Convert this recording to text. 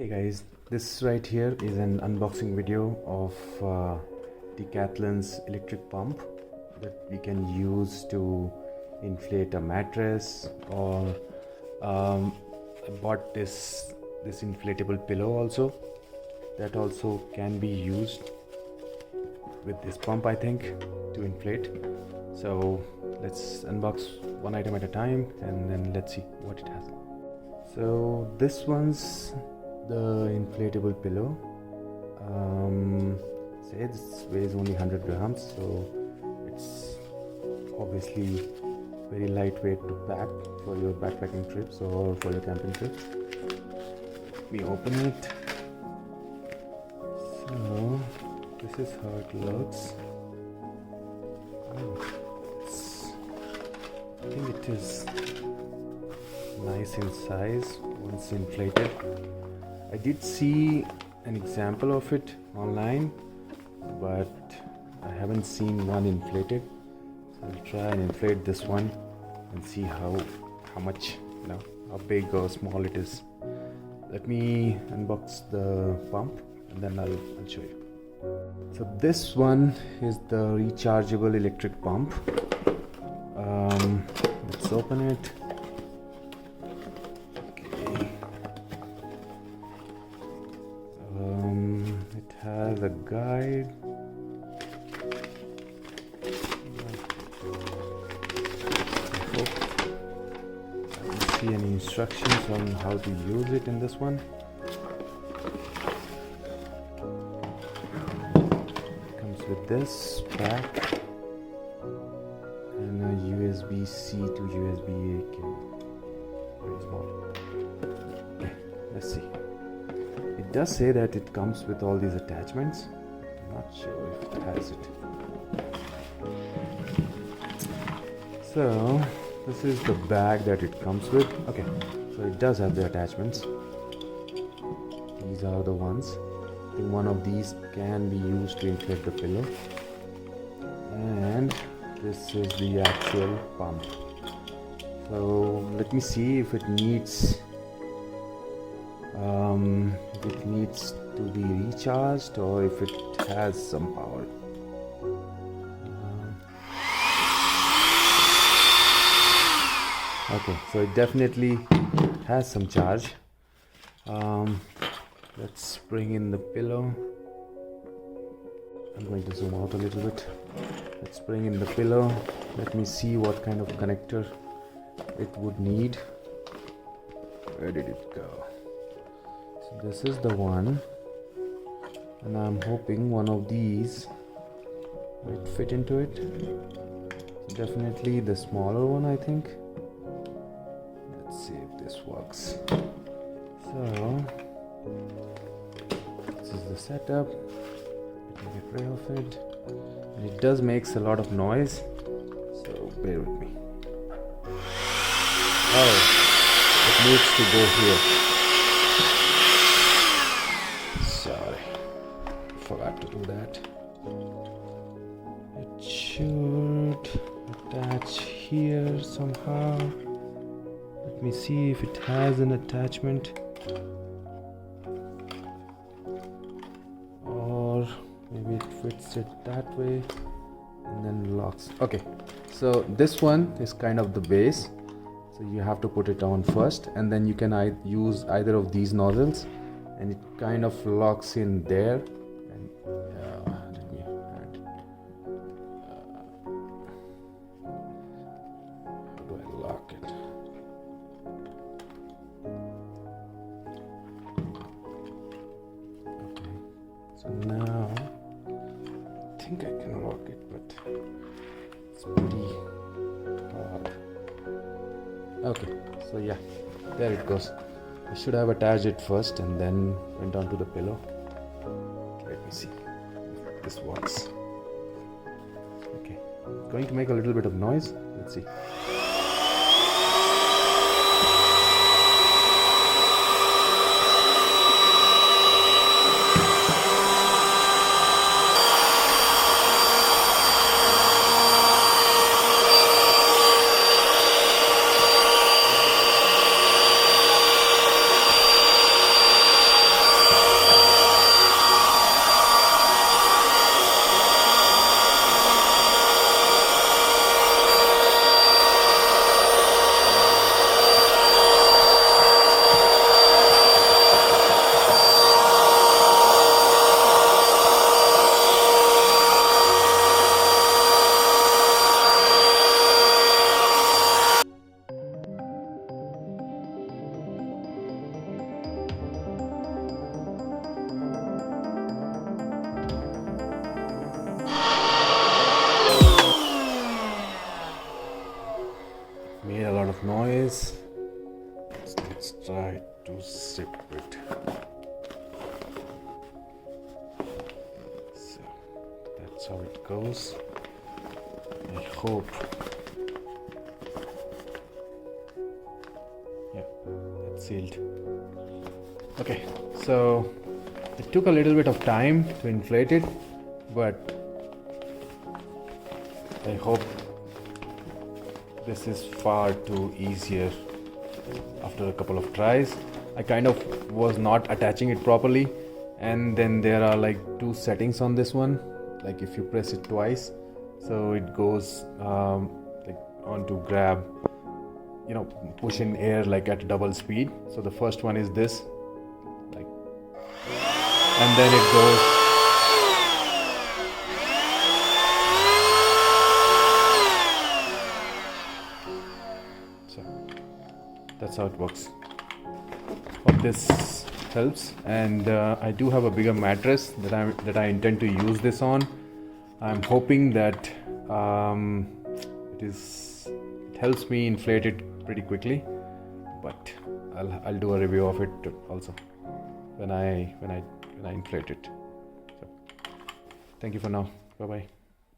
Hey guys, this right here is an unboxing video of Decathlon's electric pump that we can use to inflate a mattress, or I bought this inflatable pillow also that also can be used with this pump, I think, to inflate. So let's unbox one item at a time and then let's see what it has. So this one's the inflatable pillow. Says it weighs only 100 grams, so it's obviously very lightweight to pack for your backpacking trips or for your camping trips. Let me open it. So this is how it looks. I think it is nice in size once inflated. I did see an example of it online, but I haven't seen one inflated. So I'll try and inflate this one and see how much, how big or small it is. Let me unbox the pump and then I'll show you. So this one is the rechargeable electric pump. Let's open it. It has a guide. I hope I can see any instructions on how to use it in this one. It comes with this pack and a USB-C to USB-A cable. Very small. Okay, let's see. It does say that it comes with all these attachments. I'm not sure if it has it. So this is the bag that it comes with. Okay, so it does have the attachments. These are the ones. I think one of these can be used to inflate the pillow. And this is the actual pump. So let me see if it needs to be recharged or if it has some power. Okay, so it definitely has some charge. Let's bring in the pillow. I'm going to zoom out a little bit. Let's bring in the pillow. Let me see what kind of connector it would need. Where did it go? So this is the one, and I'm hoping one of these might fit into it. So definitely the smaller one, I think. Let's see if this works. So this is the setup. Let me get rid of it. And it does makes a lot of noise, so bear with me. Oh, it needs to go here. Sorry, forgot to do that. It should attach here somehow. Let me see if it has an attachment, or maybe it fits it that way and then locks. Okay, so this one is kind of the base, so you have to put it on first, and then you can use either of these nozzles, and it kind of locks in there. And let me add it. How do I lock it? Okay, so now I think I can lock it, but it's pretty hard. Okay, so yeah, there it goes. I should have attached it first and then went on to the pillow. Let me see if this works. Okay, it's going to make a little bit of noise. Let's see. how it goes. I hope. Yeah, it's sealed. Okay, so it took a little bit of time to inflate it, but I hope this is far too easier after a couple of tries. I kind of was not attaching it properly, and then there are like two settings on this one. Like if you press it twice, so it goes like on to grab, push in air like at double speed. So the first one is this, like, and then it goes. So that's how it works. Hope this helps. And I do have a bigger mattress that I intend to use this on. I'm hoping that it helps me inflate it pretty quickly, but I'll do a review of it also when I inflate it. So thank you for now. Bye bye.